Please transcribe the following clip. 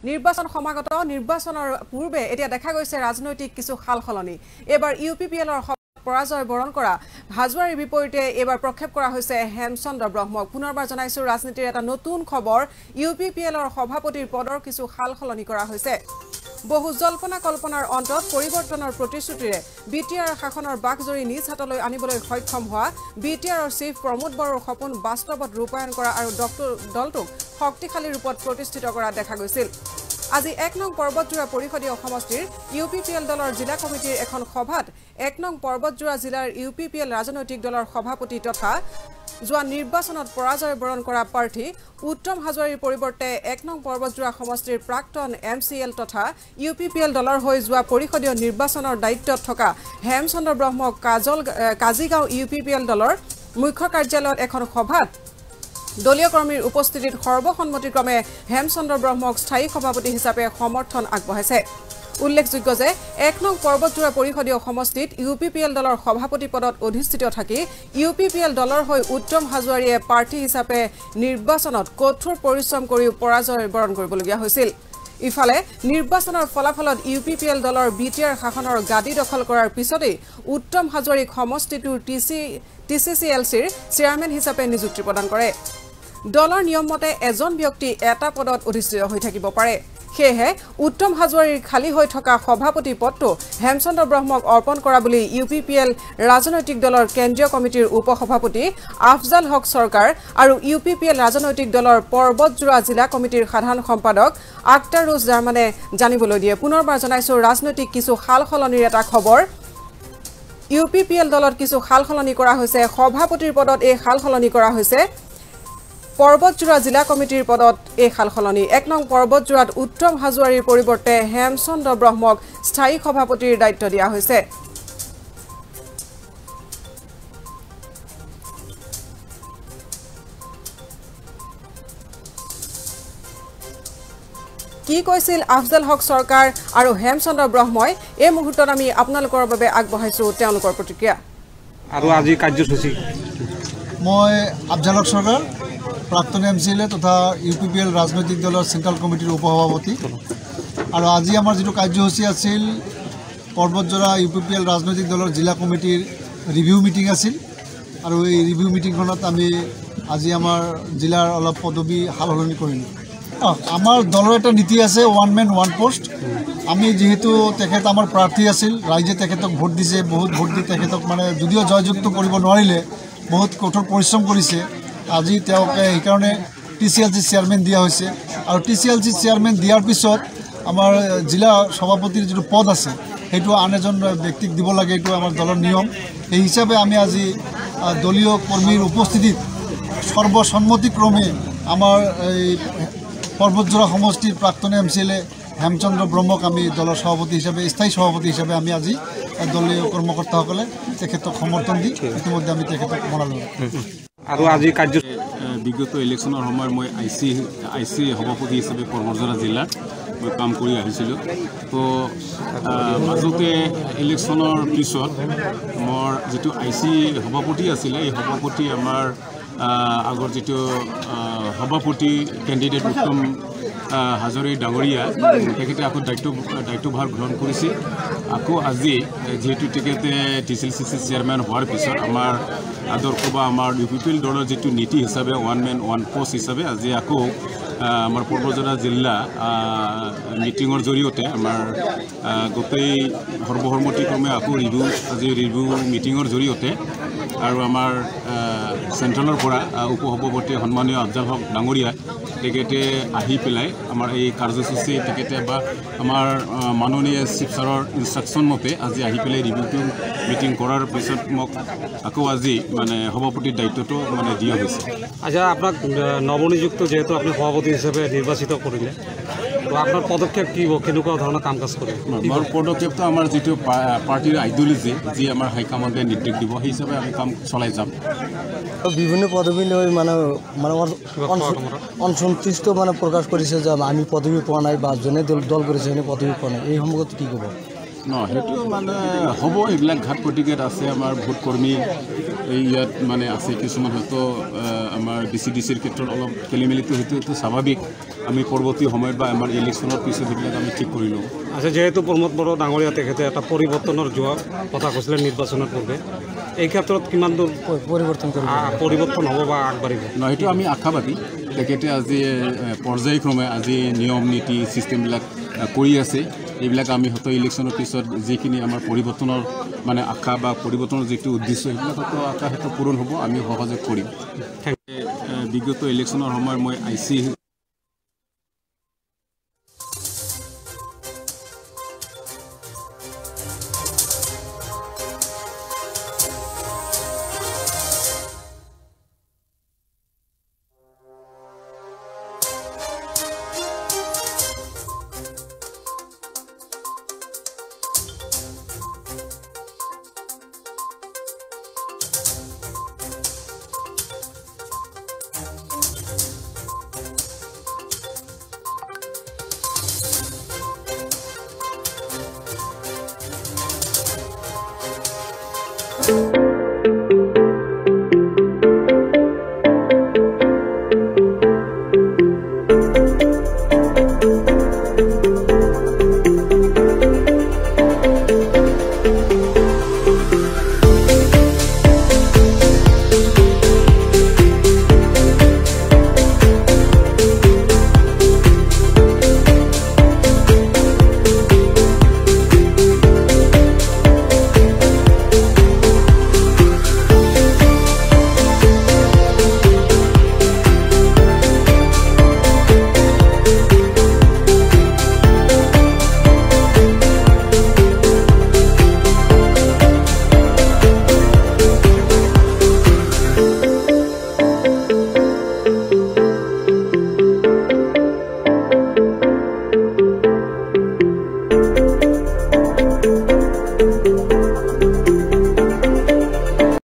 নিৰ্বাচন সমাগত নিৰ্বাচনৰ পূৰ্বে এতিয়া দেখা গৈছে ৰাজনৈতিক কিছু সালসলনি এবাৰ ইউপিপিএলৰ পৰাজয় বৰণ কৰা হাজোৱাৰীৰ বিপৰীতে এবাৰ প্ৰক্ষেপ কৰা হৈছে হেমচন্দ্ৰ ব্ৰহ্মক পুনৰবাৰ জনাইছো ৰাজনীতিৰ এটা নতুন খবৰ ইউপিপিএলৰ সভাপতিৰ পদৰ কিছু সালসলনি কৰা হৈছে বহু জল্পনা কল্পনাৰ অন্তত পৰিৱৰ্তনৰ প্ৰতিশ্ৰুতিৰে বিটিআৰ শাসনৰ বাকজৰি নিজ হাতলৈ আনিবলৈ সক্ষম হোৱা বিটিআৰৰ চিফ প্ৰমোদ বড়োৰ সপোন বাস্তৱত ৰূপায়ণ কৰা আৰু দলটোক শক্তিশালী ৰূপত প্ৰতিষ্ঠিত কৰা দেখা গৈছিল আজি 1 নং পৰ্বতজোৰা পৰিষদীয় সমষ্টিৰ ইউপিপিএল দলৰ জিলা কমিটিৰ এখন সভাত 1 নং পৰ্বতজোৰা জিলাৰ ইউপিপিএল ৰাজনৈতিক দলৰ সভাপতি তথা যোৱা নিৰ্বাচনত পৰাজয় বৰণ কৰা প্ৰাৰ্থী উত্তম হাজোৱাৰীৰ পৰিৱৰ্তে 1 নং পৰ্বতজোৰা সমষ্টিৰ প্ৰাক্তন এমচিএল তথা ইউপিপিএল দলৰ হৈ যোৱা পৰিষদীয় নিৰ্বাচনৰ দায়িত্বত থকা হেমচন্দ্ৰ ব্ৰহ্মক কাজিগাঁও ইউপিপিএল দলৰ মুখ্য কাৰ্যালয়ত এখন সভাত দলীয় কৰ্মীৰ উপস্থিতিত সৰ্বসন্মতিক্ৰমে হেমচন্দ্ৰ ব্ৰহ্মক স্থায়ী সভাপতি হিচাপে সমৰ্থন আগবঢ়াইছে উল্লেখযোগ্য যে 1 নং পৰ্বতজোৰা পৰিষদীয় সমষ্টিত ইউপিপিএল দলৰ সভাপতি পদত অধিষ্ঠিত থাকি ইউপিপিএল দলৰ হৈ উত্তম হাজোৱাৰীয়ে প্ৰাৰ্থী হিচাপে নিৰ্বাচনত কঠোৰ পৰিশ্ৰম কৰি পৰাজয় বৰণ কৰিবলগীয়া হৈছিল ইফালে নিৰ্বাচনৰ ফলাফলত ইউপিপিএল দলৰ বিটিআৰ শাসনৰ গাদী দখল কৰাৰ পিছতেই উত্তম হাজোৱাৰীক সমষ্টিটোৰ টিচিচিএলচিৰ চেয়াৰমেন হিচাপে নিযুক্তি প্ৰদান কৰে দলৰ নিয়মমতে এজন ব্যক্তি এটা পদত অধিষ্ঠিত হৈ থাকিব পাৰে সেয়েহে উত্তম হাজোৱাৰীৰ খালী হৈ থকা সভাপতি পদটো হেমচন্দ্ৰ ব্ৰহ্মক অৰ্পণ কৰা বুলি ইউপিপিএল ৰাজনৈতিক দলৰ কেন্দ্ৰীয় কমিটিৰ উপসভাপতি আফজাল হক চৰকাৰ আৰু ইউপিপিএল ৰাজনৈতিক দলৰ পৰ্বতজোৰা জিলা কমিটিৰ সাধাৰণ সম্পাদক আক্তাৰুজ জাৰ্মানে জানিবলৈ দিয়ে পুনৰবাৰ জনাইছো ৰাজনৈতিক কিছু সালসলনিৰ এটা খবৰ ইউপিপিএল দলত কিছু সালসলনি কৰা হৈছে সভাপতিৰ পদত এই সালসলনি কৰা হৈছে পৰ্বতজোৰা জিলা কমিটিৰ পদত এই সালসলনি 1 নং পৰ্বতজোৰাত উত্তম হাজোৱাৰীৰ পৰিৱৰ্তে হেমচন্দ্ৰ ব্ৰহ্মক স্থায়ী সভাপতিৰ দায়িত্ব দিয়া হৈছে কি কৈছিল আফজাল হক চৰকাৰ আৰু হেমচন্দ্ৰ ব্ৰহ্মই এই মুহূৰ্তত আমি আপোনালোকৰ বাবে আগবঢ়াইছো তেওঁলোকৰ প্ৰতিক্ৰিয়া আৰু আজি কাৰ্যসূচী মই আফজাল হক চৰকাৰ প্ৰাক্তন এমচিএল তথা ইউপিপিএল ৰাজনৈতিক দলৰ চেণ্ট্ৰেল কমিটিৰ উপসভাপতি আৰু আজি আমাৰ যেটো কাৰ্যসূচী আছিল পৰ্বতজোৰা ইউপিপিএল ৰাজনৈতিক দলৰ জিলা কমিটিৰ ৰিভিউ মিটিং আছিল আৰু এই ৰিভিউ মিটিংখনত আমি আজি আমাৰ জিলাৰ অলপ পদবী সালসলনি কৰিলোঁ আমাৰ দলৰ এটা নীতি আছে 1 man 1 পোষ্ট আমি যেহেতু তেখেত আমাৰ প্ৰাৰ্থী আছিল ৰাইজে তেখেতক ভোট দিছে বহুত ভোট দি তেখেতক মানে যদিও জয়যুক্ত কৰিব নোৱাৰিলে বহুত কঠোৰ পৰিশ্ৰম কৰিছে আজি তেওঁকে সেইকাৰণে টিচিএলচি চেয়াৰমেন দিয়া হৈছে আৰু টিচিএলচি চেয়াৰমেন দিয়াৰ পিছত আমাৰ জিলা সভাপতিৰ যেটো পদ আছে সেইটো আন এজন ব্যক্তিক দিব লাগে এইটো আমাৰ দলৰ নিয়ম এই হিচাপে আমি আজি দলীয় কৰ্মীৰ উপস্থিতিত সৰ্বসন্মতিক্ৰমে আমাৰ এই পৰ্বতজোৰা সমষ্টিৰ প্ৰাক্তন এমচিএল হেমচন্দ্ৰ ব্ৰহ্মক আমি দলৰ সভাপতি হিচাপে স্থায়ী সভাপতি হিচাপে আমি আজি দলীয় কৰ্মকৰ্তাসকলে তেখেতক সমৰ্থন দি ইতিমধ্যে আমি তেখেতক মনালোঁ আৰু আজি কাৰ্য বিগত ইলেকশ্যনৰ সময়ত মই আইচি সভাপতি হিচাপে পৰ্বতজোৰা জিলাত মই কাম কৰি আহিছিলোঁ তো মাজতে ইলেকশ্যনৰ পিছত মোৰ যিটো আইচি সভাপতি আছিলে এই সভাপতি আমাৰ আগৰ যিটো সভাপতি কেণ্ডিডেট উত্তম হাজোৱাৰী ডাঙৰীয়া তেখেতে আকৌ দায়িত্বভাৰ গ্ৰহণ কৰিছে আকৌ আজি যেহেতু তেখেতে টিচিএলচি চেয়াৰমেন হোৱাৰ পিছত আমাৰ আদৰ্শ বা আমাৰ ইউপিপিএল দলৰ যিটো নীতি হিচাপে 1 man 1 পোষ্ট হিচাপে আজি আকৌ আমাৰ পৰ্বতজোৰা জিলা মিটিঙৰ জৰিয়তে আমাৰ গোটেই সৰ্বসন্মতিক্ৰমে আকৌ ৰিভিউ মিটিঙৰ জৰিয়তে আৰু আমাৰ চেণ্ট্ৰেলৰ পৰা উপসভাপতি সন্মানীয় আফজাল হক ডাঙৰীয়া তেখেতে আহি পেলাই আমাৰ এই কাৰ্যসূচী তেখেতে বা আমাৰ মাননীয় চিফ ছাৰৰ ইনষ্ট্ৰাকশ্যন মতে আজি আহি পেলাই ৰিভিউটো মিটিং কৰাৰ পিছত মোক আকৌ আজি মানে সভাপতিৰ দায়িত্বটো মানে দিয়া হৈছে আচ্ছা আপোনাক নৱনিযুক্ত যেহেতু আপুনি সভাপতি হিচাপে নিৰ্বাচিত কৰিলে তো আপোনাৰ পদক্ষেপ কি হ'ব কেনেকুৱা ধৰণৰ কাম কাজ কৰিব মোৰ পদক্ষেপটো আমাৰ যিটো পাৰ্টিৰ আইডিয়লজি যি আমাৰ হাইকমাণ্ডে নিৰ্দেশ দিব সেই হিচাপে আমি কাম চলাই যাম বিভিন্ন পদবী লৈ মানে অসন্তুষ্ট মানে প্ৰকাশ কৰিছে যে আমি পদবী পোৱা নাই বা যোনে দল কৰিছে সেনে পদবী পোৱা নাই এই সম্পৰ্কত কি ক'ব ন সেইটো মানে হ'ব এইবিলাক ঘাট প্ৰতিঘাত আছে আমাৰ ভোট কৰ্মী ইয়াত মানে আছে কিছুমান হয়তো আমাৰ DCৰ ক্ষেত্ৰত অলপ খেলি মেলিটো সেইটো স্বাভাৱিক আমি পৰৱৰ্তী সময়ত বা আমাৰ ইলেকশ্যনৰ পিছত সেইবিলাক আমি ঠিক কৰি লওঁ আচ্ছা যেহেতু প্ৰমোদ বড়ো ডাঙৰীয়া তেখেতে এটা পৰিৱৰ্তনৰ যোৱা কথা কৈছিলে নিৰ্বাচনৰ পূৰ্বে এই ক্ষেত্ৰত কিমান দূৰ পৰিৱৰ্তন হ'ব বা আগবাঢ়িব ন সেইটো আমি আশাবাদী তেখেতে আজি পৰ্যায়ক্ৰমে আজি নিয়ম নীতি ছিষ্টেমবিলাক কৰি আছে এইবিলাক আমি হয়তো ইলেকশ্যনৰ পিছত যিখিনি আমাৰ পৰিৱৰ্তনৰ মানে আশা বা পৰিৱৰ্তনৰ যিটো উদ্দেশ্য সেইবিলাক হয়তো আশা সেইটো পূৰণ হ'ব আমি সহযোগ কৰিম বিগত ইলেকশ্যনৰ সময়ত মই IC Thank you.